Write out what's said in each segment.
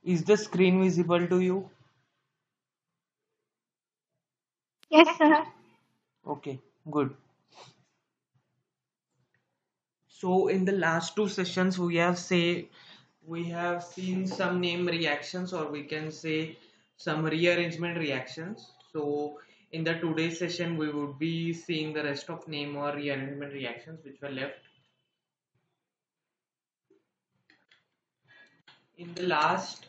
Is the screen visible to you? Yes, sir. Okay, good. So in the last two sessions we have seen some name reactions, or we can say some rearrangement reactions. So in the today's session we would be seeing the rest of name or rearrangement reactions which were left. In the last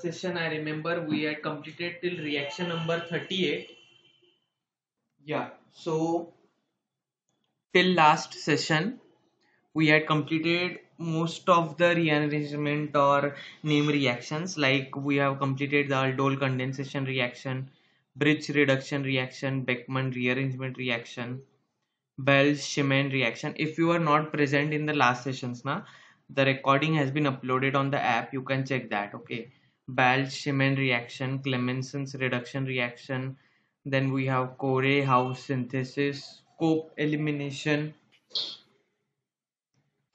session I remember we had completed till reaction number 38. Yeah. So till last session we had completed most of the rearrangement or name reactions, like we have completed the aldol condensation reaction, bridge reduction reaction, Beckmann rearrangement reaction, Bell's Shemin reaction. If you are not present in the last sessions na, the recording has been uploaded on the app, you can check that. Okay, Bell's Shemin reaction, Clemenson's reduction reaction, then we have Corey House synthesis, Cope elimination,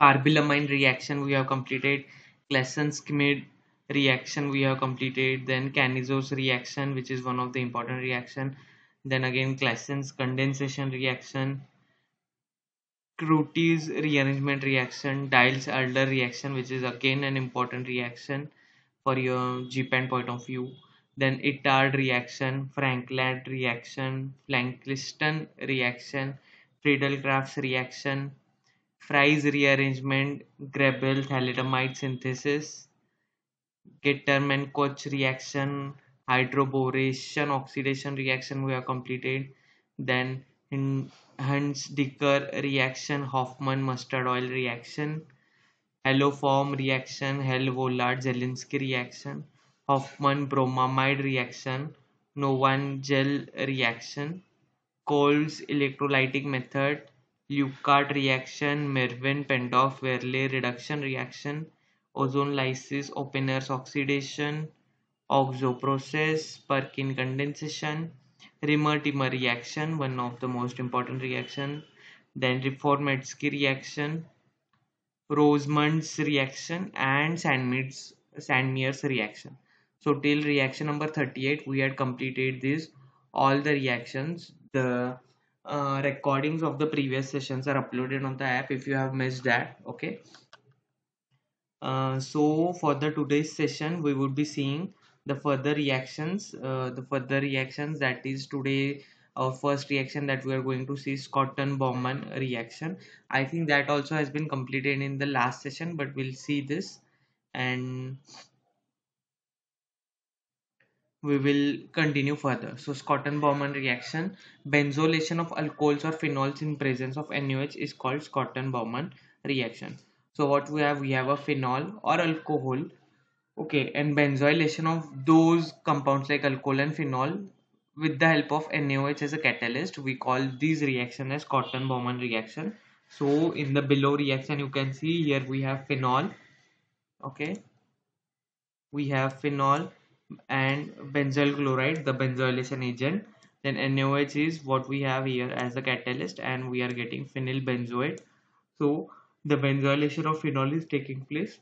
carbylamine reaction we have completed, Classen-Schmidt reaction we have completed, then Canizos reaction, which is one of the important reaction, then again Classen's condensation reaction, Crotty's rearrangement reaction, Diels-Alder reaction, which is again an important reaction for your GPAN point of view, then Itard reaction, Franklad reaction, Plankliston reaction, Friedel-Crafts reaction, Fry's rearrangement, Grebel thalidomide synthesis, Getterman Koch reaction, hydroboration oxidation reaction we have completed. Then in Hunts-Dicker reaction, Hoffman mustard oil reaction, haloform reaction, Hell-Vollard-Zelinsky reaction, Hoffman bromamide reaction, Novan gel reaction, Cole's electrolytic method, Leucard reaction, Mervin-Pendorf-Verlet reduction reaction, ozone lysis, Oppener's oxidation, Oxo process, Perkin condensation, Rimmer-Timmer reaction, one of the most important reaction, then Reformatsky reaction, Rosemond's reaction, and Sandmeyer's reaction. So till reaction number 38, we had completed this all the reactions. The recordings of the previous sessions are uploaded on the app if you have missed that. Okay. So for the today's session, we would be seeing the further reactions. That is today our first reaction that we are going to see is Cotton Bowman reaction. I think that also has been completed in the last session, but we'll see this and we will continue further. So Schotten-Bowman reaction, benzolation of alcohols or phenols in presence of NaOH is called Schotten-Bowman reaction. So what we have a phenol or alcohol. Okay, and benzylation of those compounds like alcohol and phenol with the help of NaOH as a catalyst, we call these reaction as Cotton-Bowman reaction. So in the below reaction, you can see here we have phenol. Okay, we have phenol and benzyl chloride, the benzylation agent. Then NaOH is what we have here as the catalyst, and we are getting phenyl benzoate. So the benzylation of phenol is taking place.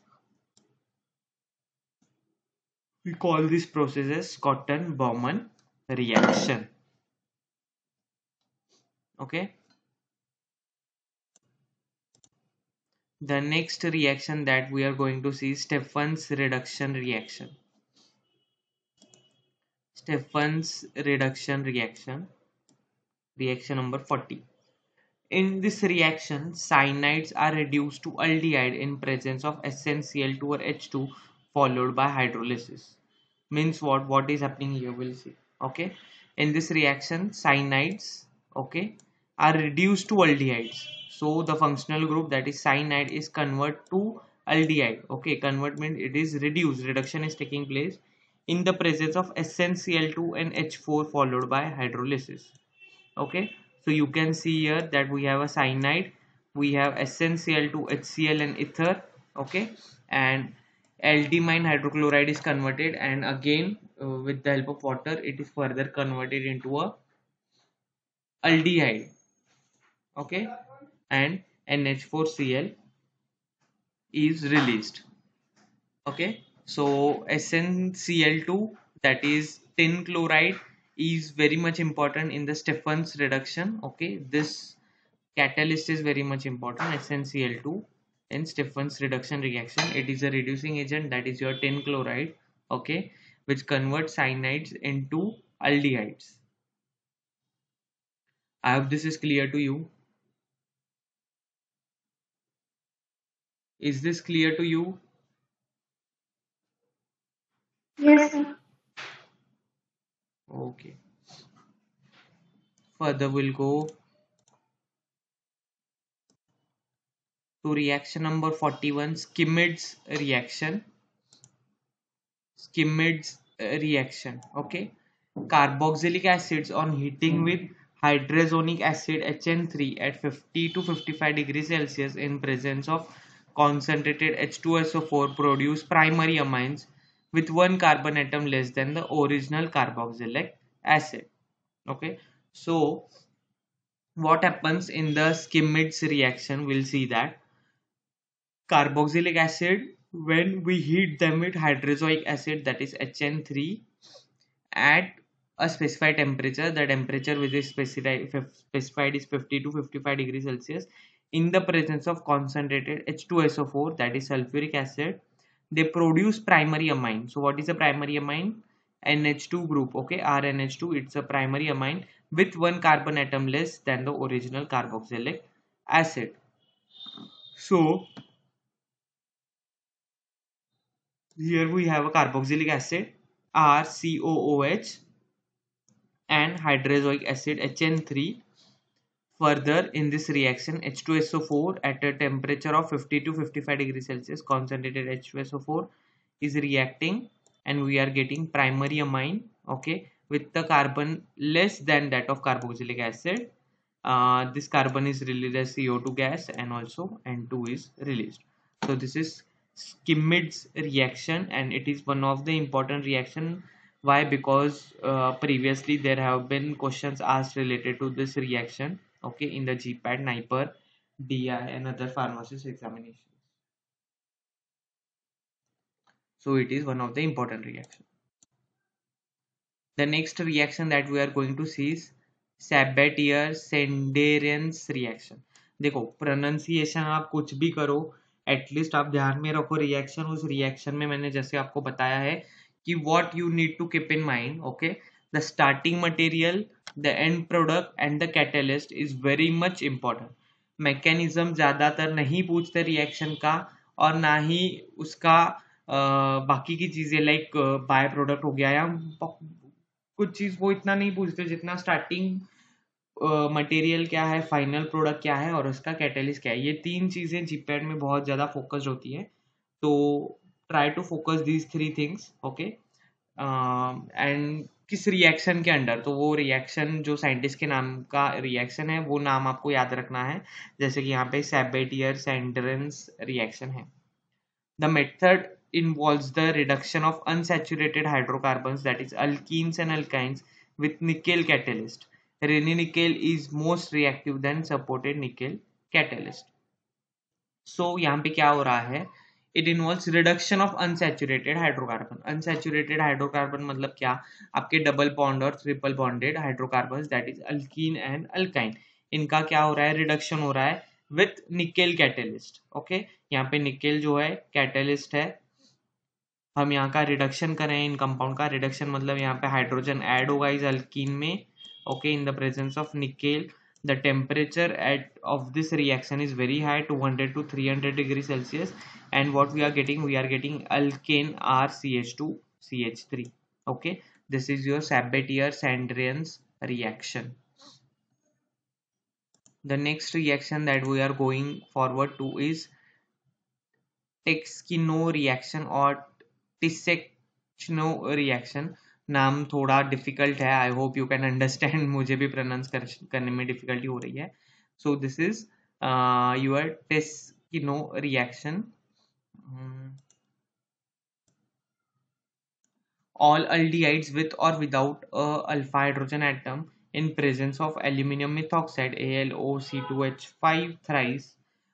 We call this process as Cotton-Bowman reaction. Okay. The next reaction that we are going to see is Stephen's reduction reaction. Stephen's reduction reaction. Reaction number 40. In this reaction, cyanides are reduced to aldehyde in presence of SnCl2 or H2 followed by hydrolysis. Means what? What is happening here? We'll see. Okay. In this reaction, cyanides, okay, are reduced to aldehydes. So the functional group, that is cyanide, is converted to aldehyde. Okay, convert means it is reduced. Reduction is taking place in the presence of SnCl2 and H4 followed by hydrolysis. Okay, so you can see here that we have a cyanide, we have SnCl2, HCl and ether. Okay, and aldimine hydrochloride is converted, and again with the help of water it is further converted into a aldehyde. Okay, and NH4Cl is released. Okay, So SnCl2, that is tin chloride, is very much important in the Stefan's reduction. Okay, this catalyst is very much important, SnCl2, in Stefan's reduction reaction. It is a reducing agent, that is your tin chloride, okay, which converts cyanides into aldehydes. I hope this is clear to you. Is this clear to you? Yes, sir. Okay. Further, we'll go to reaction number 41, Schmidt's reaction. Schmidt's reaction. Okay. Carboxylic acids on heating with hydrazonic acid HN3 at 50 to 55 degrees Celsius in presence of concentrated H2SO4 produce primary amines with one carbon atom less than the original carboxylic acid. Okay. So what happens in the Schmidt's reaction? We'll see that carboxylic acid, when we heat them with hydroxylic acid, that is HN3, at a specified temperature, the temperature which is specified is 50 to 55 degrees Celsius, in the presence of concentrated H2SO4, that is sulfuric acid, they produce primary amine. So what is a primary amine? NH2 group, okay, RNH2, it's a primary amine with one carbon atom less than the original carboxylic acid. So here we have a carboxylic acid, RCOOH, and hydroxylic acid, HN3. Further, in this reaction, H2SO4 at a temperature of 50 to 55 degrees Celsius, concentrated H2SO4 is reacting, and we are getting primary amine, okay, with the carbon less than that of carboxylic acid. This carbon is released as CO2 gas, and also N2 is released. So this is Schmidt's reaction, and it is one of the important reaction. Why? Because previously there have been questions asked related to this reaction, okay, in the GPAT, NIPER, DI, and other pharmacist examinations. So it is one of the important reaction. The next reaction that we are going to see is Sabatier-Sanderians reaction. देखो pronunciation आप कुछ भी करो, at least आप ध्यान में रखो reaction. उस रिएक्शन में मैंने जैसे आपको बताया है कि what you need to keep in mind, okay, the starting material, the end product and the catalyst is very much important. Mechanism ज्यादातर नहीं पूछते रिएक्शन का, और ना ही उसका बाकी की चीजें लाइक बाय प्रोडक्ट हो गया या कुछ चीज वो इतना नहीं पूछते जितना स्टार्टिंग मटेरियल क्या है, फाइनल प्रोडक्ट क्या है, और उसका कैटेलिस्ट क्या है. ये तीन चीजें जीपैड में बहुत ज्यादा फोकस्ड होती है. तो try to focus these three things, okay. And किस रिएक्शन के अंडर, तो वो रिएक्शन जो साइंटिस्ट के नाम का रिएक्शन है वो नाम आपको याद रखना है. जैसे कि यहाँ पे सैबेटियर-सैंडरेंस रिएक्शन है. The method involves the reduction of unsaturated hydrocarbons, that is alkenes and alkynes, with nickel catalyst. Nickel is most reactive than supported nickel catalyst. So यहाँ पे क्या हो रहा है? It involves reduction of unsaturated hydrocarbon. Unsaturated hydrocarbon मतलब क्या? आपके double bond और triple bonded hydrocarbons, that is alkene and alkyne. इनका क्या हो रहा है? Reduction हो रहा है with nickel catalyst. Okay, यहाँ पे निकेल जो है कैटेलिस्ट है. हम यहाँ का रिडक्शन करें, इन कंपाउंड का रिडक्शन मतलब यहाँ पे हाइड्रोजन ऐड होगा इस अल्कीन में, okay, in the presence of nickel. The temperature at of this reaction is very high, 200 to 300 degree Celsius, and what we are getting alkane RCH2CH3. okay, this is your Sabatier-Sanderians reaction. The next reaction that we are going forward to is टेक्सकिनो reaction और Tishchenko reaction. नाम थोड़ा difficult है, I hope you can understand. मुझे भी pronounce करने में difficulty हो रही है. So this is your Tishchenko reaction. All aldehydes with or without a alpha hydrogen atom in presence of aluminum methoxide AlOC2H5 thrice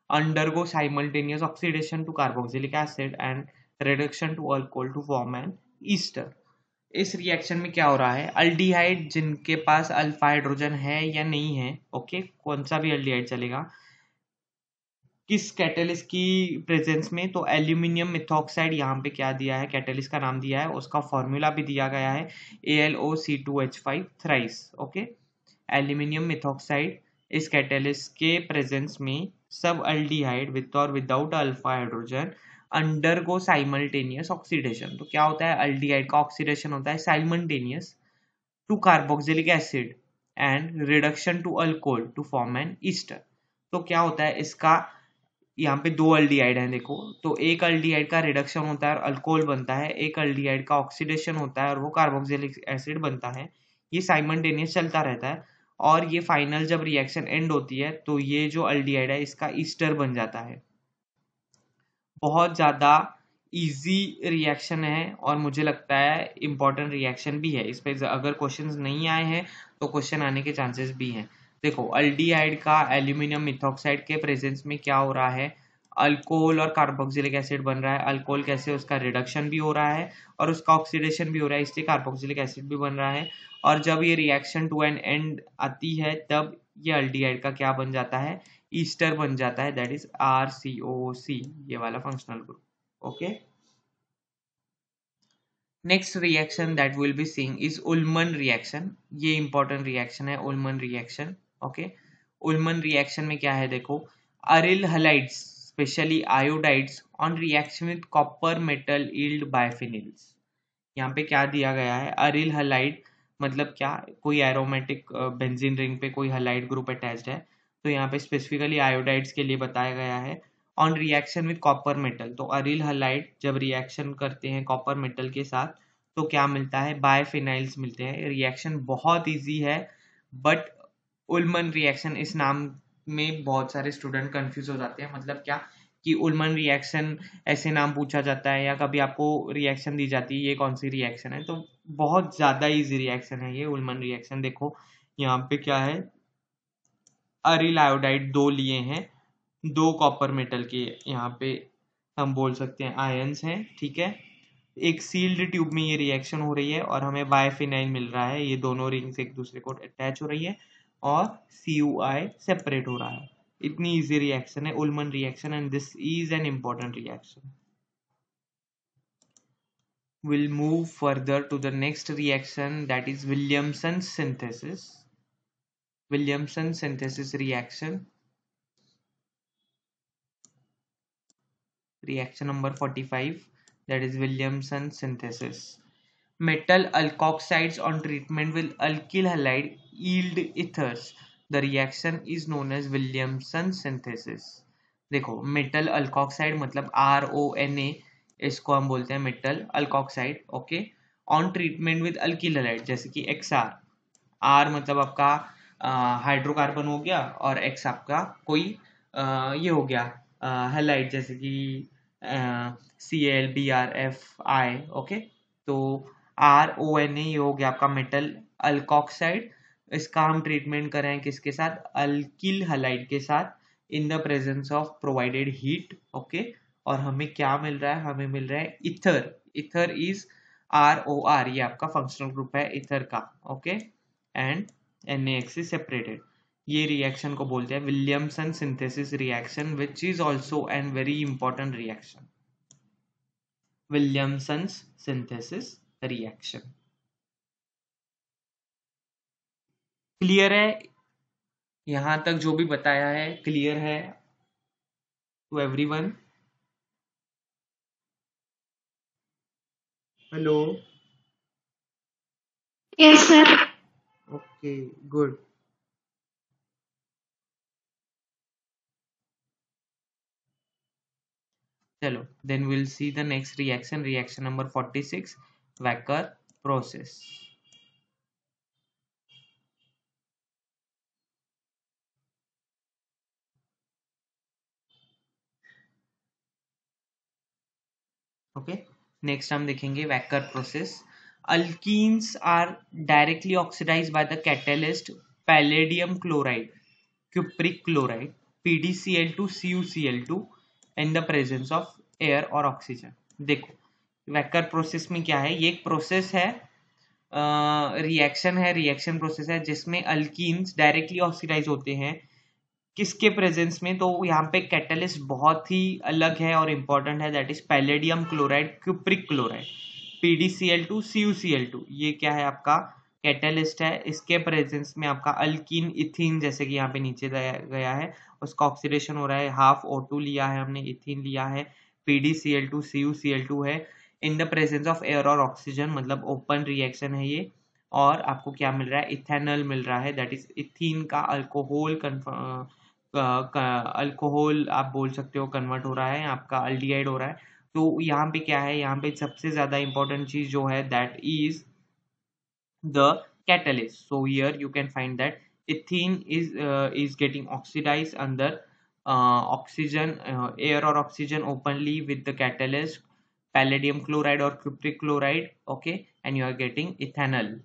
undergo simultaneous oxidation to carboxylic acid and reduction to alcohol to form an ester. इस reaction में क्या हो रहा है, aldehyde जिनके पास alpha hydrogen है या नहीं है, ओके, कौन सा भी अल्डिहाइड चलेगा, किस कैटेलिस्ट की प्रेजेंस में, तो एल्यूमिनियम मिथॉक्साइड यहाँ पे क्या दिया है, कैटेलिस्ट का नाम दिया है, उसका फॉर्मूला भी दिया गया है AlOC2H5 thrice, okay. Aluminium methoxide इस कैटेलिस्ट के प्रेजेंस में सब अल्डिहाइड विद और without alpha hydrogen undergo simultaneous oxidation. तो क्या होता है, अल्डिहाइड का ऑक्सीडेशन होता है simultaneous to carboxylic acid and reduction to alcohol to form an ester. तो क्या होता है इसका, यहाँ पे दो अल्डिहाइड हैं देखो, तो एक अल्डिहाइड का रिडक्शन होता है और अल्कोहल बनता है, एक अल्डिहाइड का ऑक्सीडेशन होता है और वो कार्बोक्सिलिक एसिड बनता है। ये साइमल्टेनियस चलता रहता है और ये फाइनल जब रिएक्शन एंड होती है तो ये जो अल्डिहाइड है इसका ईस्टर बन जाता है। बहुत ज़्यादा इजी रिएक्शन है और मुझे लगता है इम्पॉर्टेंट रिएक्शन भी है। इस पे अगर क्वेश्चंस नहीं आए हैं तो क्वेश्चन आने के चांसेस भी हैं। देखो, अल्डिहाइड का एल्यूमिनियम मिथॉक्साइड के प्रेजेंस में क्या हो रहा है, अल्कोहल और कार्बोक्सिलिक एसिड बन रहा है। अल्कोहल कैसे, उसका रिडक्शन भी हो रहा है और उसका ऑक्सीडेशन भी हो रहा है, इससे कार्बोक्सिलिक एसिड भी बन रहा है। और जब ये रिएक्शन टू एन एंड आती है तब ये अल्डिहाइड का क्या बन जाता है, ईस्टर बन जाता है, दैट इज RCOC, ये वाला functional group, okay. Next reaction that will be seeing is Ullmann reaction. ये इंपॉर्टेंट रिएक्शन है, Ullmann reaction, okay. Ullmann reaction में क्या है, देखो, aryl halides specially iodides on reaction with copper metal yield biphenyls. यहाँ पे क्या दिया गया है, अरिल हलाइड मतलब क्या, कोई एरोमेटिक बेंजीन रिंग पे कोई हलाइड ग्रुप अटैच्ड है, तो यहाँ पे स्पेसिफिकली आयोडाइड्स के लिए बताया गया है। On reaction with copper metal, तो अरिल हलाइड जब रिएक्शन करते हैं कॉपर मेटल के साथ तो क्या मिलता है, बायफिनाइल्स मिलते हैं। रिएक्शन बहुत इजी है, बट उल्मन रिएक्शन इस नाम में बहुत सारे स्टूडेंट कंफ्यूज हो जाते हैं। मतलब क्या कि उल्मन रिएक्शन ऐसे नाम पूछा जाता है या कभी आपको रिएक्शन दी जाती है ये कौन सी रिएक्शन है, तो बहुत ज़्यादा इजी रिएक्शन है ये उल्मन रिएक्शन। देखो यहाँ पे क्या है, अरिल आयोडाइड दो लिए हैं, दो कॉपर मेटल के यहाँ पे हम बोल सकते हैं आयंस हैं, ठीक है। एक सील्ड ट्यूब में ये रिएक्शन हो रही है और हमें बायफिनाइल मिल रहा है, ये दोनों रिंग्स एक दूसरे को अटैच हो रही है और CuI सेपरेट हो रहा है। इतनी इजी रिएक्शन है Ullmann reaction and this is an important reaction. We'll move further to the next reaction, that is Williamson synthesis. Williamson synthesis reaction. Reaction number 45, that is Williamson synthesis. Metal alkoxides on treatment with alkyl halide yield ethers. The reaction is known as Williamson synthesis. देखो, metal alkoxide मतलब RONA, इसको हम बोलते हैं metal alkoxide, okay. On treatment with alkyl halide, जैसे कि XR, R मतलब आपका हाइड्रोकार्बन हो गया और X आपका कोई ये हो गया हैलाइड, जैसे कि ClBrFI, ओके। तो RONA ये हो गया आपका मेटल अल्कोक्साइड। इसका हम ट्रीटमेंट कर रहे हैं किसके साथ, अल्किल हैलाइड के साथ, इन the presence of provided heat, okay. और हमें क्या मिल रहा है, हमें मिल रहा है इथर। इथर इज ROR, ये आपका फंक्शनल ग्रुप है इथर का, okay. And NaX is separated। ये रिएक्शन को बोलते हैं Williamson synthesis reaction, which is also an very important reaction. Williamson synthesis reaction clear है, यहां तक जो भी बताया है क्लियर है to everyone? Hello, Yes, sir. Okay, good. चलो, then we'll see the next reaction, reaction number 46, Wacker process. Okay, next हम देखेंगे Wacker process. Alkenes are directly oxidized by the catalyst palladium chloride, cupric chloride, PdCl2 CuCl2 in the presence of air or oxygen. देखो Wacker process में क्या है, ये एक process है, reaction process है जिसमें अल्कीन्स डायरेक्टली ऑक्सीडाइज होते हैं। किसके प्रेजेंस में? तो यहाँ पे कैटलिस्ट बहुत ही अलग है और इम्पोर्टेंट है, that is palladium chloride cupric chloride, PdCl2 CuCl2। ये क्या है आपका कैटलिस्ट है। इसके प्रेजेंस में आपका अल्कीन इथीन, जैसे कि यहाँ पे नीचे गया है, उसका ऑक्सीडेशन हो रहा है, हाफ O2 लिया है हमने, इथीन लिया है, PdCl2 CuCl2 है, in the presence of air और ऑक्सीजन, मतलब ओपन रिएक्शन है ये। और आपको क्या मिल रहा है? इथेनॉल मिल रहा है, दैट इज इथीन का अल्कोहल अल्कोहल आप बोल सकते हो, कन्वर्ट हो रहा है, आपका अल्डिहाइड हो रहा है। तो यहाँ पे क्या है, यहाँ पे सबसे ज्यादा इंपॉर्टेंट चीज जो है that is the catalyst. So here you can find that ethene is getting oxidized under oxygen, air or oxygen openly with the catalyst palladium chloride or cupric chloride, okay, and you are getting ethanol.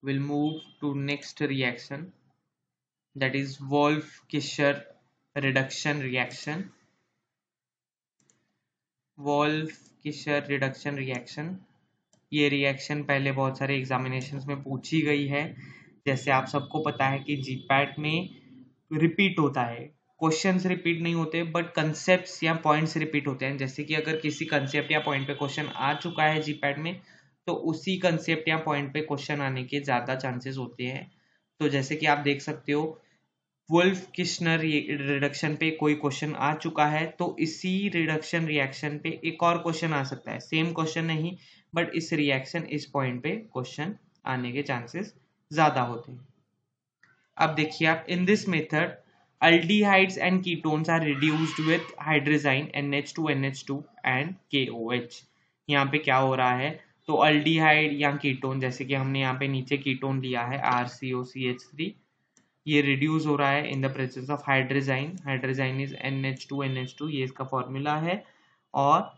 We'll move to next reaction, that is Wolff-Kishcher reduction reaction. Wolff-Kishcher reduction reaction, ये reaction पहले बहुत सारे examinations में पूछी गई है। जैसे आप सबको पता है कि जीपैट में रिपीट होता है, क्वेश्चंस रिपीट नहीं होते बट कंसेप्ट्स या पॉइंट्स रिपीट होते हैं। जैसे कि अगर किसी कंसेप्ट या पॉइंट पे क्वेश्चन आ चुका है जीपैट में, तो उसी कंसेप्ट या पॉइंट पे क्वेश्चन आने के ज़्यादा चांसेस होते हैं। तो जैसे कि आप देख सकते हो, वुल्फ किश्नर रिडक्शन पे कोई क्वेश्चन आ चुका है, तो इसी रिडक्शन रिएक्शन पे एक और क्वेश्चन आ सकता है, सेम क्वेश्चन नहीं बट इस रिएक्शन इस पॉइंट पे क्वेश्चन आने के चांसेस ज्यादा होते हैं। अब देखिए आप, in this method aldehydes and ketones are reduced with hydrazine NH2NH2 and KOH। यहाँ पे क्या हो रहा है, तो अल्डिहाइड या कीटोन, जैसे कि हमने यहाँ पे नीचे कीटोन लिया है RCOCH3, ये रिड्यूस हो रहा है in the presence of hydrazine. Hydrazine is NH2NH2, ये इसका फॉर्मूला है। और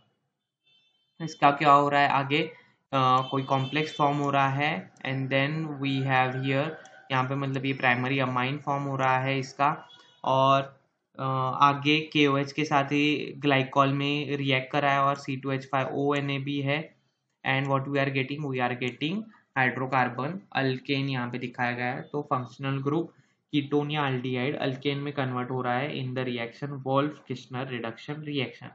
इसका क्या हो रहा है आगे, कोई कॉम्प्लेक्स फॉर्म हो रहा है, and then we have here, यहाँ पे मतलब ये प्राइमरी अमाइन फॉर्म हो रहा है इसका। और आगे KOH के साथ ही ग्लाइकॉल में रिएक्ट करा है और C2H5ONA भी है। And what we are getting hydrocarbon alkane, यहाँ पे दिखाया गया है। तो फंक्शनल ग्रुप कीटोन या अल्डिहाइड अल्केन में कन्वर्ट हो रहा है in the reaction Wolff Kishner reduction reaction.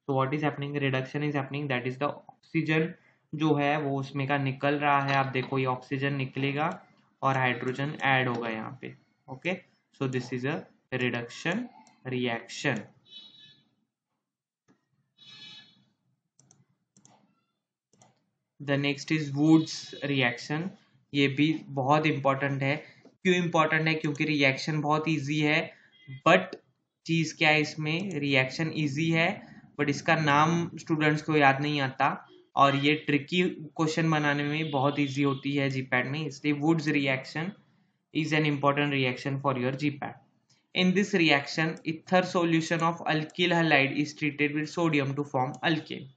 तो what is happening, reduction is happening, that is the oxygen जो है वो उसमें का निकल रहा है। आप देखो ये ऑक्सीजन निकलेगा और हाइड्रोजन ऐड होगा यहाँ पे, okay. So this is a reduction reaction. The next is Wurtz reaction. ये भी बहुत इंपॉर्टेंट है। क्यों इंपॉर्टेंट है? क्योंकि रिएक्शन बहुत इजी है, बट चीज क्या है इसमें, रिएक्शन इजी है बट इसका नाम स्टूडेंट्स को याद नहीं आता, और ये ट्रिकी क्वेश्चन बनाने में बहुत इजी होती है जीपैट में, इसलिए Wurtz reaction is an important reaction for your GPAT. In this reaction, ether solution of alkyl halide is treated with sodium to form alkane.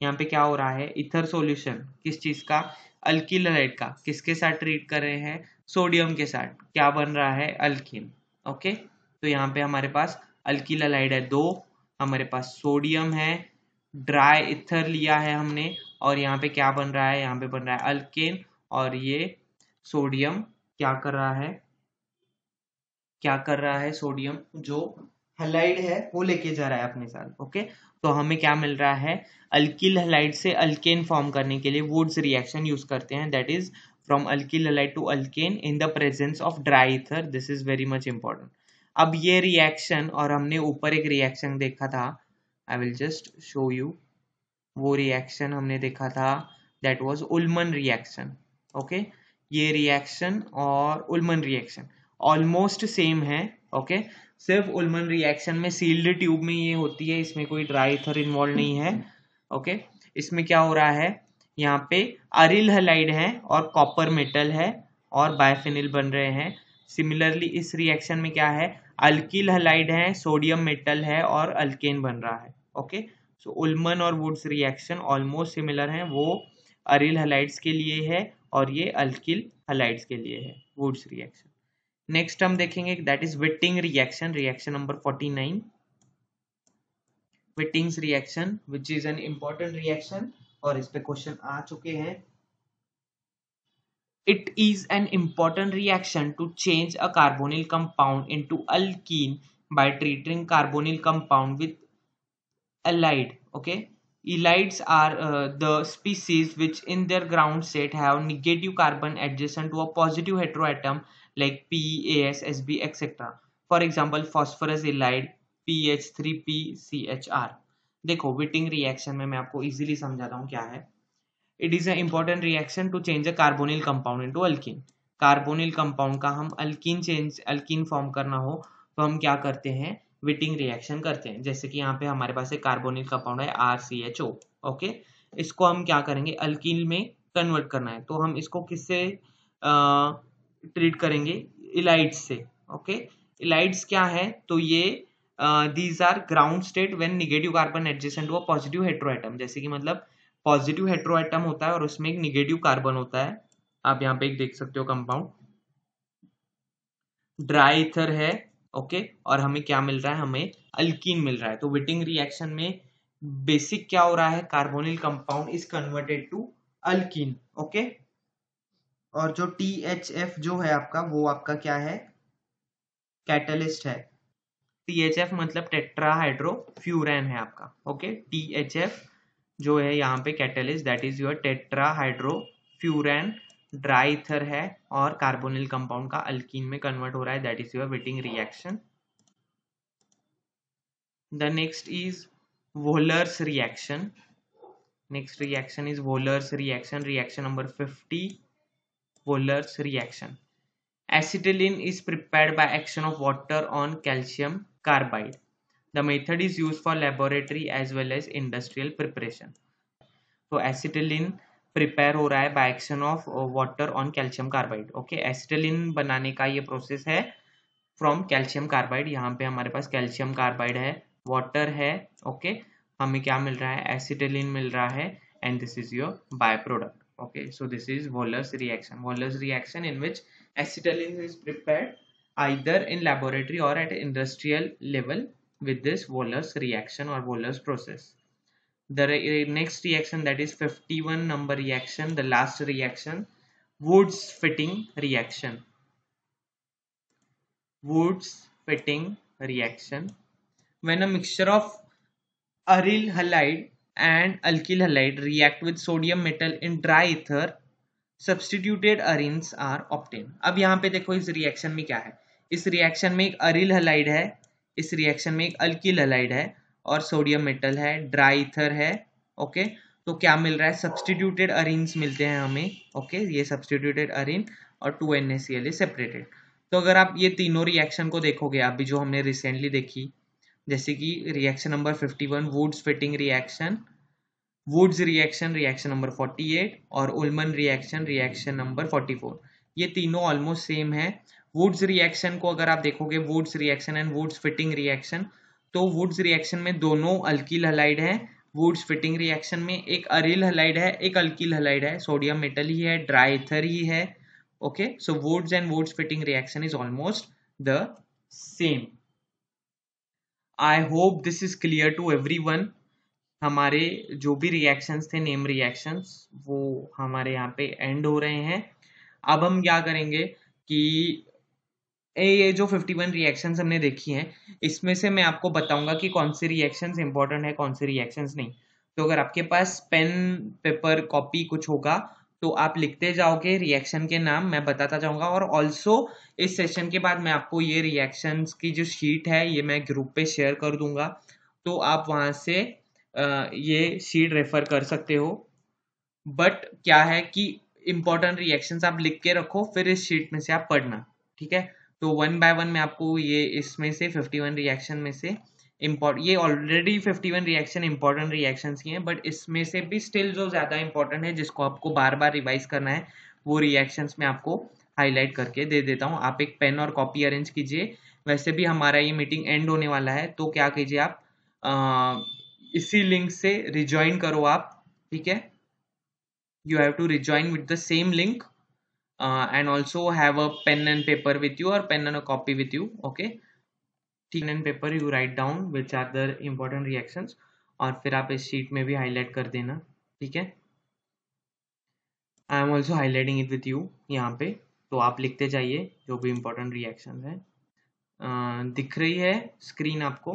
यहाँ पे क्या हो रहा है, इथर सॉल्यूशन किस चीज का, अल्किल हैलाइड का, किसके साथ ट्रीट कर रहे हैं, सोडियम के साथ, क्या बन रहा है, अल्कीन, ओके। तो यहाँ पे हमारे पास अल्किल हैलाइड है 2, हमारे पास सोडियम है, ड्राई इथर लिया है हमने, और यहाँ पे क्या बन रहा है, यहाँ पे बन रहा है अल्केन, और ये सोडियम क्या कर रहा है, सोडियम जो हैलाइड है वो लेके जा रहा है अपने साथ, ओके। तो हमें क्या मिल रहा है, अल्किल हैलाइड से अल्केन फॉर्म करने के लिए वुड्स रिएक्शन यूज करते हैं, that is from alkyl halide to alkane in the presence of dry ether, this is very much important. अब ये रिएक्शन, और हमने ऊपर एक रिएक्शन देखा था, I will just show you, वो रिएक्शन हमने देखा था, that was Ullman reaction, okay. ये रिएक्शन और उल्मन रिएक्शन ऑलमोस्ट सेम है, ओके। सिर्फ उल्मन रिएक्शन में सील्ड ट्यूब में ये होती है, इसमें कोई ड्राई ईथर इन्वॉल्व नहीं है, ओके। इसमें क्या हो रहा है, यहाँ पे अरिल हैलाइड है और कॉपर मेटल है और बायफिनिल बन रहे हैं। सिमिलरली इस रिएक्शन में क्या है, अल्किल हैलाइड है, सोडियम मेटल है और अल्केन बन रहा है, ओके। सो उल्मन और वुड्स रिएक्शन ऑलमोस्ट सिमिलर हैं, वो अरिल हैलाइड्स के लिए है और ये अल्किल हैलाइड्स के लिए है, वुड्स रिएक्शन। नेक्स्ट हम देखेंगे that is Wittig reaction, reaction number 49। Wittig's reaction which is an important reaction, और इस पे क्वेश्चन आ चुके हैं. It is an important reaction to change a carbonyl compound into alkene by treating carbonyl compound with alide. Okay, ylides are the species which in their ground state have negative carbon adjacent to a positive heteroatom like P, As, Sb, etc. For example, phosphorus ylide PH3PCHR. देखो विटिंग reaction में मैं आपको easily समझाता हूँ क्या है. It is a important reaction to change a carbonyl compound into alkene. Carbonyl compound का हम अल्कीन फॉर्म करना हो तो हम क्या करते हैं, विटिंग रिएक्शन करते हैं. जैसे कि यहाँ पे हमारे पास एक कार्बोनिल कंपाउंड है RCHO. ओके, इसको हम क्या करेंगे, अल्कीन में कन्वर्ट करना है, तो हम इसको किससे ट्रीट करेंगे, इलाइड्स से. ओके, इलाइड्स क्या है, तो ये these are ground state when negative carbon adjacent to a positive heteroatom. जैसे कि मतलब पॉजिटिव हेटेरोएटम होता है और उसमें एक निगेटिव कार्बन होता है. आप यहाँ पे एक देख सकते हो कंपाउंड ड्राई ईथर है. ओके, और हमें क्या मिल रहा है, हमें अल्कीन मिल रहा है. तो विटिंग रिएक्शन में बेसिक क्या हो रहा है, carbonyl compound is converted to alkene. Okay, और जो THF जो है आपका, वो आपका क्या है, कैटलिस्ट है. THF मतलब टेट्राहाइड्रोफ्यूरैन है आपका. ओके, THF जो है यहाँ पे catalyst, that is your tetrahydrofuran. Dry ether है और कार्बोनिल कंपाउंड का अल्कीन में कन्वर्ट हो रहा है, that is your Wittig reaction. The next is Wohler's reaction. Next reaction is Wohler's reaction. Reaction number 50, Wohler's reaction. Acetylene is prepared by action of water on calcium carbide. The method is used for laboratory as well as industrial preparation. तो acetylene prepare हो रहा है by action of water on calcium carbide. Okay, acetylene बनाने का ये process है from calcium carbide. यहाँ पे हमारे पास कैल्शियम कार्बाइड है, वाटर है. ओके, हमें क्या मिल रहा है, एसिटिलिन मिल रहा है, and this is your by product. Okay, so this is Woller's reaction. Woller's reaction in which acetylene is prepared either in laboratory or at industrial level with this Woller's reaction or Woller's process. The next reaction, that is 51 number reaction, the last reaction, Woods fitting reaction. Woods fitting reaction. When a mixture of aryl halide and alkyl halide react with sodium metal in dry ether, substituted arenes are obtain. अब यहाँ पे देखो इस reaction में क्या है, इस reaction में एक अरिल हलाइड है, इस रिएक्शन में एक अल्किल हलाइड है और सोडियम मेटल है, ड्राई ईथर है. ओके, तो क्या मिल रहा है, सब्स्टिट्यूटेड अरीन्स मिलते हैं हमें. ओके, ये सब्स्टिट्यूटेड अरीन और 2NaCl इज सेपरेटेड. तो अगर आप ये तीनों रिएक्शन को देखोगे, अभी जो हमने रिसेंटली देखी, जैसे कि reaction number 51 Wurtz Fittig reaction, Wurtz reaction reaction number 48 और उल्मन रिएक्शन रिएक्शन नंबर 44, ये तीनों ऑलमोस्ट सेम है. वुड्स रिएक्शन को अगर आप देखोगे, Wurtz reaction and Wurtz Fittig reaction, तो वुड्स रिएक्शन में दोनों अल्किल हलाइड है. वुड्स फिटिंग रिएक्शन में एक अरिल हलाइड है, एक अल्किल हलाइड है, सोडियम मेटल ही है, ड्राई ईथर ही है. Okay, so Wurtz and Wurtz Fittig reaction is almost the same. I hope this is clear to everyone. हमारे जो भी रिएक्शंस थे, नेम रिएक्शंस, वो हमारे यहाँ पे एंड हो रहे हैं. अब हम क्या करेंगे कि ये जो 51 रिएक्शंस हमने देखी हैं, इसमें से मैं आपको बताऊंगा कि कौन सी रिएक्शंस इंपॉर्टेंट है, कौन सी रिएक्शंस नहीं. तो अगर आपके पास पेन पेपर कॉपी कुछ होगा तो आप लिखते जाओगे रिएक्शन के नाम, मैं बताता जाऊंगा. और ऑल्सो इस सेशन के बाद मैं आपको ये रिएक्शंस की जो शीट है ये मैं ग्रुप पे शेयर कर दूंगा, तो आप वहां से ये शीट रेफर कर सकते हो. बट क्या है कि इंपॉर्टेंट रिएक्शंस आप लिख के रखो, फिर इस शीट में से आप पढ़ना. ठीक है, तो वन बाय वन मैं आपको ये इसमें से 51 रिएक्शन में से ये ऑलरेडी 51 रिएक्शन इंपॉर्टेंट रिएक्शंस की हैं, बट इसमें से भी स्टिल जो ज्यादा इंपॉर्टेंट है, जिसको आपको बार बार रिवाइज करना है, वो रिएक्शंस में आपको हाईलाइट करके दे देता हूँ. आप एक पेन और कॉपी अरेंज कीजिए. वैसे भी हमारा ये मीटिंग एंड होने वाला है, तो क्या कीजिए आप इसी लिंक से रिजॉइन करो आप. ठीक है, you have to rejoin with the same link and also have a pen and paper with you or pen and a copy with you. Okay, pen and paper you write down which are the important reactions, और फिर आप इस sheet में भी highlight कर देना, ठीक है। I am also highlighting it with you यहाँ पे, तो आप लिखते जाइए जो भी important reactions है। दिख रही है स्क्रीन आपको?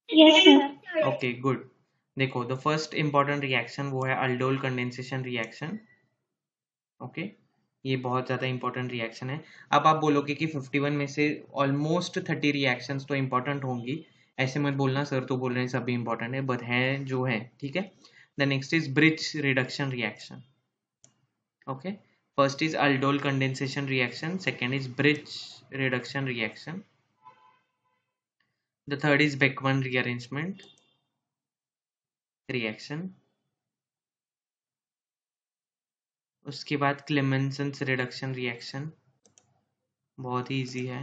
Yes, sir. Okay good. देखो द फर्स्ट इंपॉर्टेंट रिएक्शन वो है अल्डोल कंडेंसेशन रिएक्शन। ओके, ये बहुत ज़्यादा इंपॉर्टेंट रिएक्शन है। अब आप बोलोगे कि 51 में से ऑलमोस्ट 30 रिएक्शंस तो इंपॉर्टेंट होंगी, ऐसे मत बोलना सर तो बोल रहे हैं सभी इंपॉर्टेंट है, बट है जो है, ठीक है। The next is bridge reduction reaction. Okay, first is aldol condensation reaction, second is bridge reduction reaction, the third is Beckman rearrangement reaction, उसके बाद क्लेमेंसन्स रिडक्शन रिएक्शन, बहुत ही इजी है।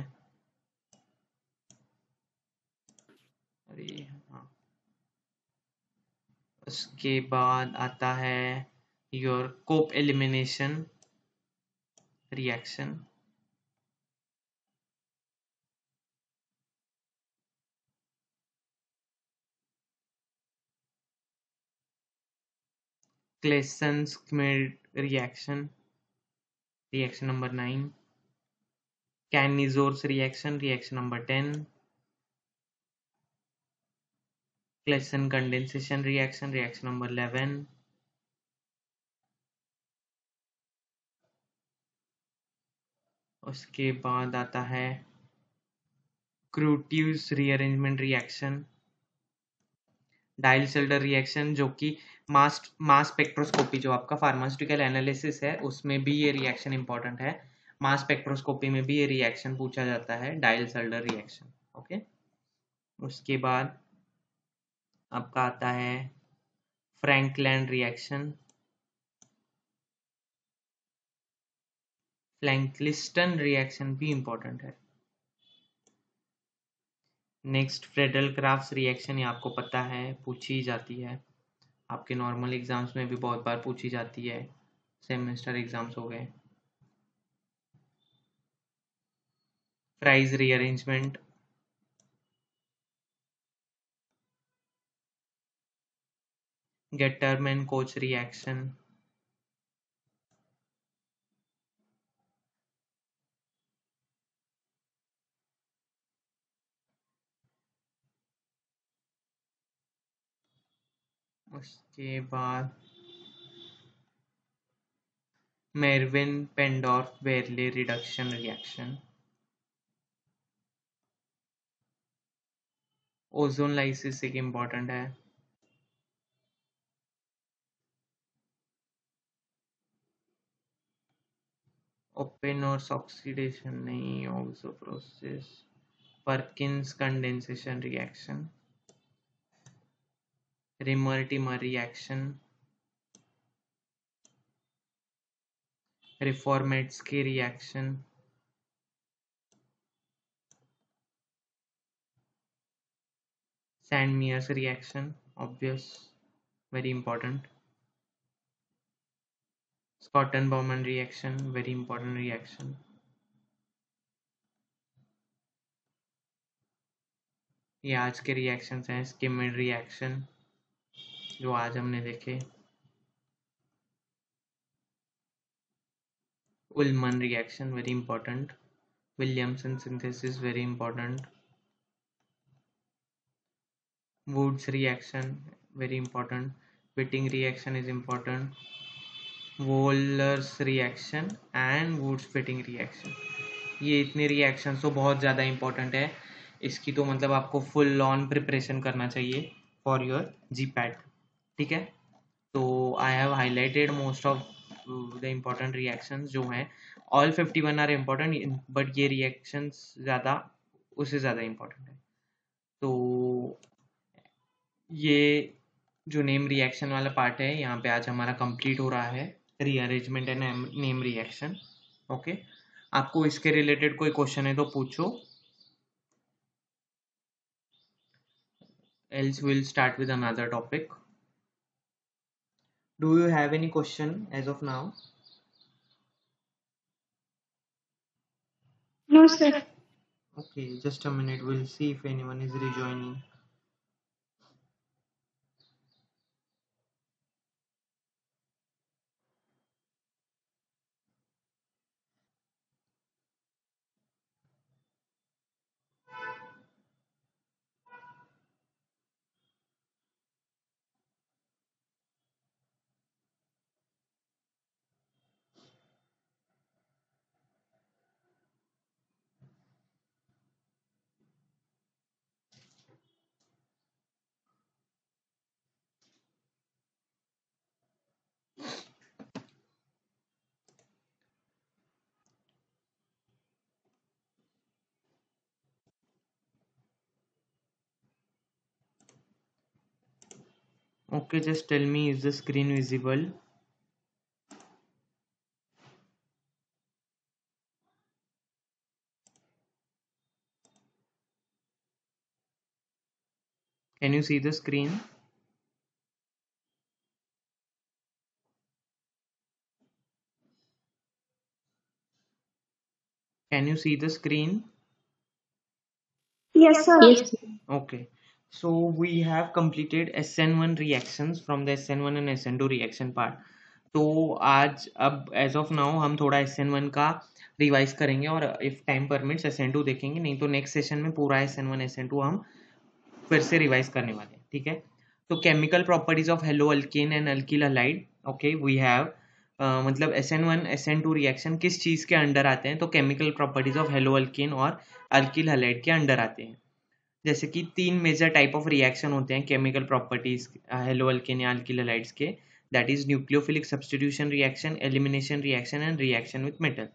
अरे हाँ, उसके बाद आता है your Cope elimination reaction, Claisen Schmidt reaction, reaction number 9, Cannizzaro's reaction, reaction number 10, Claisen condensation reaction, reaction number 11, उसके बाद आता है Curtius rearrangement reaction, Diels Alder reaction, जो कि मास स्पेक्ट्रोस्कोपी जो आपका फार्मास्यूटिकल एनालिसिस है उसमें भी ये रिएक्शन इंपॉर्टेंट है, मास स्पेक्ट्रोस्कोपी में भी ये रिएक्शन पूछा जाता है, डाइलसल्डर रिएक्शन। ओके, उसके बाद आपका आता है फ्रैंकलैंड रिएक्शन, फ्रैंकलिस्टन रिएक्शन भी इंपॉर्टेंट है। नेक्स्ट फ्रेडल क्राफ्ट्स रिएक्शन, ये आपको पता है पूछी जाती है, आपके नॉर्मल एग्जाम्स में भी बहुत बार पूछी जाती है, सेमेस्टर एग्जाम्स हो गए। Fries rearrangement, Gattermann Koch reaction, उसके बाद Meerwein Ponndorf Verley reduction reaction, ozonolysis एक इम्पॉर्टेंट है, ओपेनोर्स ऑक्सीडेशन नहीं, oxo process, Perkins condensation reaction, Reimer Tiemann reaction, Reformatsky reaction, Sandmeyer's reaction, obvious, very important, Schotten Baumann reaction, very important reaction, ये आज के reactions हैं, स्किमिड reaction जो आज हमने देखे, Ullmann reaction very important, Williamson synthesis very important, Wurtz reaction very important, Witting reaction is important, Wohler's reaction and Wurtz Fittig reaction, ये इतने रिएक्शन तो बहुत ज़्यादा इंपॉर्टेंट है, इसकी तो मतलब आपको फुल ऑन प्रिपरेशन करना चाहिए फॉर योर जीपैट, ठीक है। तो I have highlighted most of the important reactions जो हैं, ऑल 51 आर इम्पॉर्टेंट, बट ये रिएक्शंस ज़्यादा उससे ज़्यादा इम्पॉर्टेंट है। तो ये जो नेम रिएक्शन वाला पार्ट है यहाँ पे आज हमारा कंप्लीट हो रहा है, rearrangement and name reaction. Okay, आपको इसके रिलेटेड कोई क्वेश्चन है तो पूछो, else we'll start with another topic. Do you have any question as of now? No, sir. Okay, just a minute. We'll see if anyone is rejoining. Okay, just tell me, is the screen visible? Can you see the screen? Can you see the screen? Yes, sir. Yes. Okay. So we have completed SN1 reactions from the SN1 and SN2 reaction part. तो आज अब as of now हम थोड़ा SN1 का revise करेंगे और if time permits SN2 देखेंगे, नहीं तो नेक्स्ट सेशन में पूरा SN1 SN2 हम फिर से रिवाइज करने वाले हैं, ठीक है। तो chemical properties of halo alkane and alkyl halide, okay we have मतलब SN1 SN2 रिएक्शन किस चीज़ के अंडर आते हैं, तो chemical properties of halo alkane और अल्किल हलाइड के अंडर आते हैं। जैसे कि 3 मेजर टाइप ऑफ रिएक्शन होते हैं केमिकल प्रॉपर्टीज हेलो अल्केन या अल्किल हलाइड्स के, that is nucleophilic substitution reaction, elimination reaction and reaction with metal.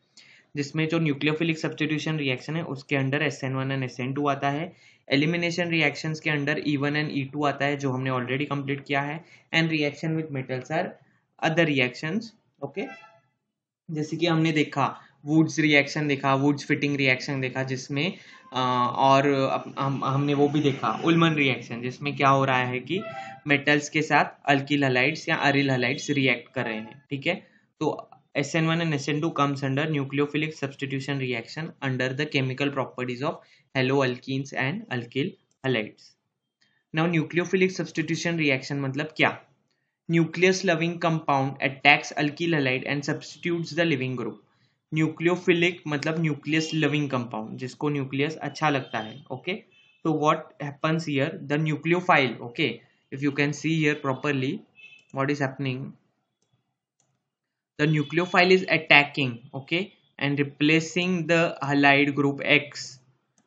जिसमें जो न्यूक्लियोफिलिक सब्स्टिट्यूशन रिएक्शन है उसके अंडर SN1 एंड SN2 आता है। एलिमिनेशन रिएक्शंस के अंडर E1 एंड E2 आता है, जो हमने ऑलरेडी कंप्लीट किया है। And reaction with metals are other reactions, okay. जैसे कि हमने देखा वुड्स रिएक्शन देखा, वुड्स फिटिंग रिएक्शन देखा, जिसमें और हमने वो भी देखा उल्मन रिएक्शन, जिसमें क्या हो रहा है कि मेटल्स के साथ अल्किल हलाइड्स या अरिल हलाइड्स रिएक्ट कर रहे हैं, ठीक है। तो SN1 and SN2 comes under nucleophilic substitution reaction under the chemical properties of haloalkenes and alkyl halides. Now nucleophilic substitution reaction मतलब क्या? Nucleus loving compound attacks alkyl halide and substitutes the living group. Nucleophilic मतलब nucleus loving compound, जिसको nucleus अच्छा लगता है, okay. तो what happens here, the nucleophile, okay, if you can see here properly what is happening, the nucleophile is attacking, okay, and replacing the halide group X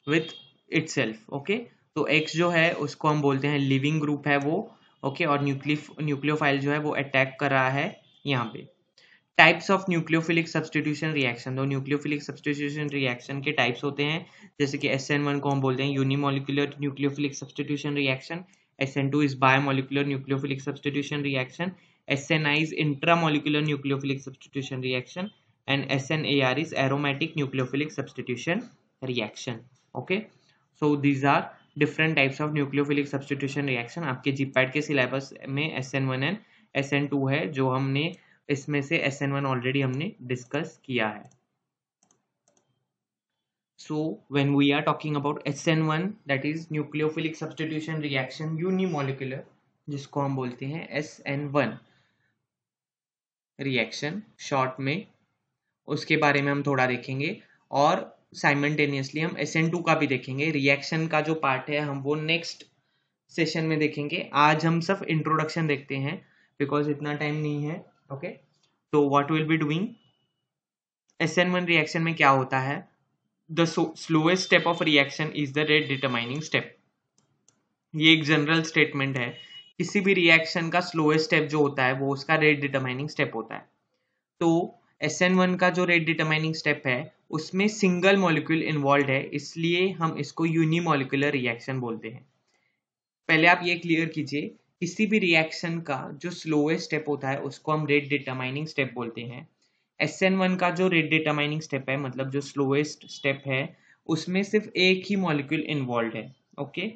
with itself, okay। तो X जो है उसको हम बोलते हैं leaving group है वो, okay, और न्यूक्लियोफाइल जो है वो अटैक कर रहा है यहाँ पे। Types of nucleophilic substitution reaction, तो न्यूक्लियोफिलिक सब्स्टिट्यूशन रिएक्शन के टाइप्स होते हैं, जैसे कि SN1 को हम बोलते हैं unimolecular nucleophilic substitution reaction, SN2 is biomolecular nucleophilic substitution reaction, SNI is intramolecular nucleophilic substitution reaction, and SNAR is aromatic nucleophilic substitution reaction, okay। So these are different types of nucleophilic substitution reaction। आपके GPAT के syllabus में SN1 and SN2 है, जो हमने इसमें से SN1 already हमने discuss किया है। So when we are talking about SN1, that is nucleophilic substitution reaction unimolecular, जिसको हम बोलते हैं SN1 रिएक्शन शॉर्ट में, उसके बारे में हम थोड़ा देखेंगे। और साइमल्टेनियसली हम SN2 का भी देखेंगे। रिएक्शन का जो पार्ट है हम वो नेक्स्ट सेशन में देखेंगे। आज हम सिर्फ इंट्रोडक्शन देखते हैं बिकॉज इतना टाइम नहीं है, ओके। तो what will be doing, SN1 reaction में क्या होता है, the slowest step of reaction is the rate determining step. ये एक जनरल स्टेटमेंट है, किसी भी रिएक्शन का स्लोएस्ट स्टेप जो होता है वो उसका रेट डिटरमाइनिंग स्टेप होता है। तो SN1 का जो रेट डिटरमाइनिंग स्टेप है उसमें सिंगल मॉलिक्यूल इन्वॉल्व है, इसलिए हम इसको यूनिमोलिकुलर रिएक्शन बोलते हैं। पहले आप ये क्लियर कीजिए, किसी भी रिएक्शन का जो स्लोएस्ट स्टेप होता है उसको हम रेट डिटरमाइनिंग स्टेप बोलते हैं। SN1 का जो रेट डिटरमाइनिंग स्टेप है मतलब जो स्लोएस्ट स्टेप है उसमें सिर्फ एक ही मॉलिक्यूल इन्वॉल्व है, okay.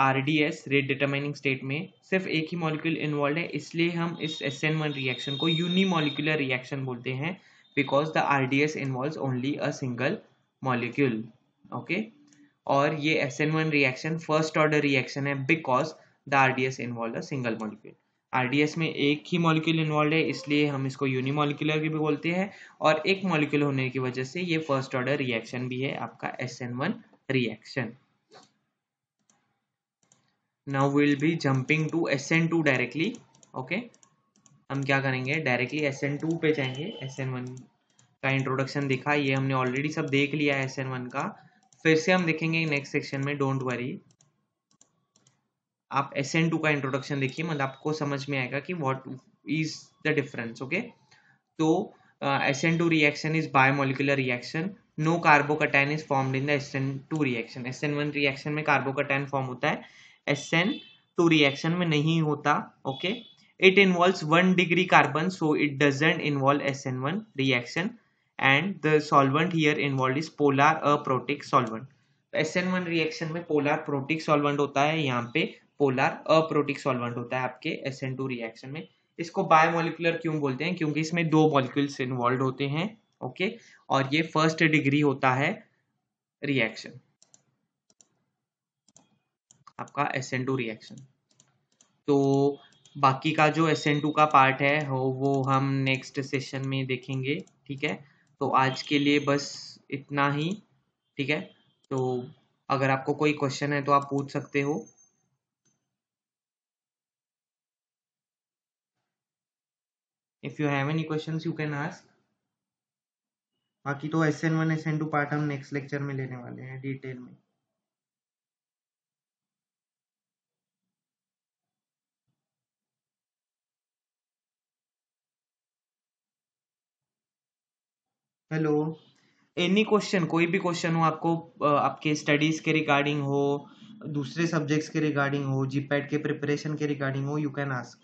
RDS rate determining state में सिर्फ एक ही मॉलिक्यूल इन्वॉल्व है, इसलिए हम इस SN1 रिएक्शन को यूनिमोलिकुलर रिएक्शन बोलते हैं, because the RDS involves only a single molecule, okay. और ये SN1 reaction first order reaction है because the RDS involve a single molecule. RDS में एक ही मॉलिक्यूल इन्वॉल्व है, इसलिए हम इसको यूनिमॉलिक्यूलर भी बोलते हैं, और एक मॉलिक्यूल होने की वजह से ये फर्स्ट ऑर्डर रिएक्शन भी है आपका SN1 reaction. Now will be jumping to SN2 directly. Okay, हम क्या करेंगे, डायरेक्टली SN2 पे जाएंगे। SN1 का इंट्रोडक्शन दिखा, ये हमने ऑलरेडी सब देख लिया है SN1 का, फिर से हम देखेंगे नेक्स्ट सेक्शन में, डोंट वरी। आप SN2 का इंट्रोडक्शन देखिए, मतलब आपको समझ में आएगा कि what is the difference. Okay, तो SN2 reaction is bimolecular reaction, no carbocation is formed in the SN2 reaction. SN1 reaction में कार्बोकैटायन फॉर्म होता है, SN2 रिएक्शन में नहीं होता। Okay, it involves 1 degree carbon, so it doesn't involve SN1 reaction, and the solvent here involved is polar aprotic solvent। SN1 reaction में polar protic solvent होता है, यहाँ पे पोलर अप्रोटिक सॉल्वेंट होता है आपके SN2 रिएक्शन में। इसको बायोमोलिकुलर क्यों बोलते हैं, क्योंकि इसमें 2 मॉलिक्यूल्स इन्वॉल्व होते हैं। ओके, और ये फर्स्ट डिग्री होता है रिएक्शन आपका SN2 रिएक्शन। तो बाकी का जो SN2 का पार्ट है वो हम नेक्स्ट सेशन में देखेंगे। ठीक है, तो आज के लिए बस इतना ही। ठीक है, तो अगर आपको कोई क्वेश्चन है तो आप पूछ सकते हो। If you have any questions you can ask. बाकी तो SN1 SN2 पार्ट हम नेक्स्ट लेक्चर में लेने वाले हैं डिटेल में। हेलो, एनी क्वेश्चन, कोई भी क्वेश्चन हो आपको, आपके स्टडीज के रिगार्डिंग हो, दूसरे सब्जेक्ट्स के रिगार्डिंग हो, जीपैट के प्रिपरेशन के रिगार्डिंग हो, यू कैन आस्क।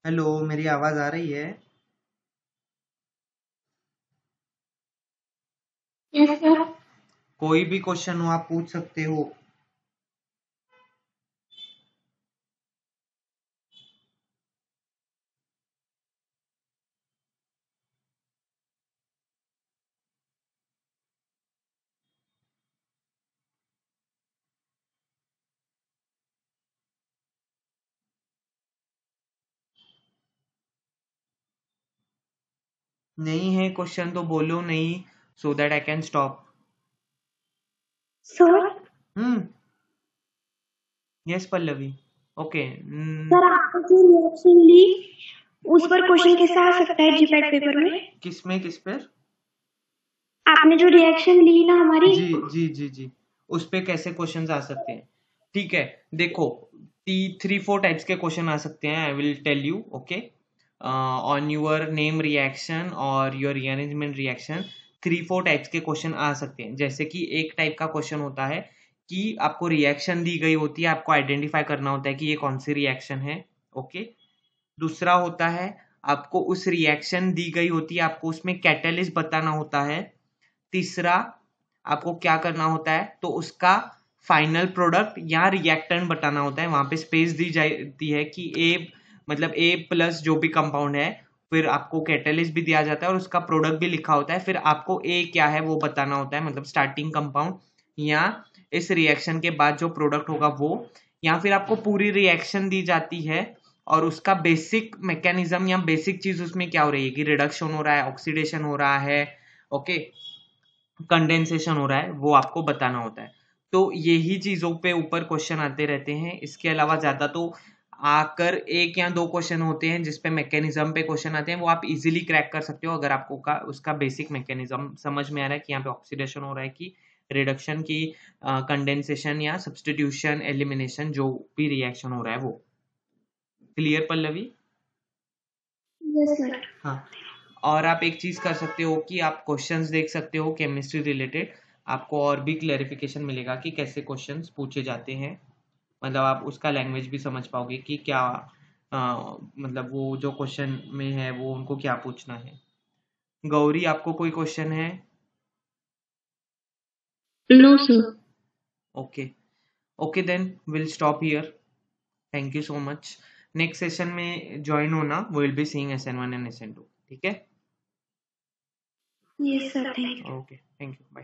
हेलो, मेरी आवाज आ रही है? Yes sir. कोई भी क्वेश्चन हो आप पूछ सकते हो। नहीं है क्वेश्चन तो बोलो नहीं, so that I can stop. Sir yes Pallavi. Okay, sir आपने जो रिएक्शन ली उस पर क्वेश्चन कैसे आ सकता है जीपैट पेपर में? किस में, किस पर? आपने जो रिएक्शन ली ना हमारी, जी जी जी जी, उस पे कैसे क्वेश्चंस आ सकते हैं? ठीक है, देखो 3-4 टाइप्स के क्वेश्चन आ सकते हैं, I will tell you. Okay, on your name reaction और योर रीअरेंजमेंट रिएक्शन 3-4 टाइप्स के क्वेश्चन आ सकते हैं। जैसे कि एक टाइप का क्वेश्चन होता है कि आपको रिएक्शन दी गई होती है, आपको आइडेंटिफाई करना होता है कि ये कौन सी रिएक्शन है। ओके, दूसरा होता है आपको उस रिएक्शन दी गई होती है, आपको उसमें कैटलिस्ट बताना होता है। तीसरा आपको क्या करना होता है, तो उसका फाइनल प्रोडक्ट या रिएक्टेंट बताना होता है। वहां पे स्पेस दी जाती है कि ए मतलब A+ जो भी कंपाउंड है, फिर आपको कैटलिस्ट भी दिया जाता है और उसका प्रोडक्ट भी लिखा होता है, फिर आपको ए क्या है वो बताना होता है, मतलब स्टार्टिंग कंपाउंड या इस रिएक्शन के बाद जो प्रोडक्ट होगा वो, या फिर आपको पूरी रिएक्शन दी जाती है और उसका बेसिक मैकेनिज्म या बेसिक चीज उसमें क्या हो रही है कि रिडक्शन हो रहा है, ऑक्सीडेशन हो रहा है, ओके, कंडेंसेशन हो रहा है, वो आपको बताना होता है। तो यही चीजों पे ऊपर क्वेश्चन आते रहते हैं, इसके अलावा ज्यादा तो आकर 1 या 2 क्वेश्चन होते हैं जिसपे मैकेनिज्म पे क्वेश्चन आते हैं, वो आप इजीली क्रैक कर सकते हो अगर आपको उसका बेसिक मैकेनिज्म समझ में आ रहा है कि यहाँ पे ऑक्सीडेशन हो रहा है कि रिडक्शन की, कंडेंसेशन या सब्सटीट्यूशन एलिमिनेशन जो भी रिएक्शन हो रहा है वो। क्लियर पल्लवी? Yes sir. हाँ, और आप एक चीज कर सकते हो कि आप क्वेश्चंस देख सकते हो केमिस्ट्री रिलेटेड, आपको और भी क्लेरिफिकेशन मिलेगा कि कैसे क्वेश्चंस पूछे जाते हैं, मतलब आप उसका लैंग्वेज भी समझ पाओगे कि क्या मतलब वो जो क्वेश्चन में है वो उनको क्या पूछना है। गौरी, आपको कोई क्वेश्चन है? No sir. Okay, okay then will stop here. Thank you so much. Next session में ज्वाइन होना, we will be seeing SN1 and SN2. ठीक है? Yes sir, thank you. Okay, thank you.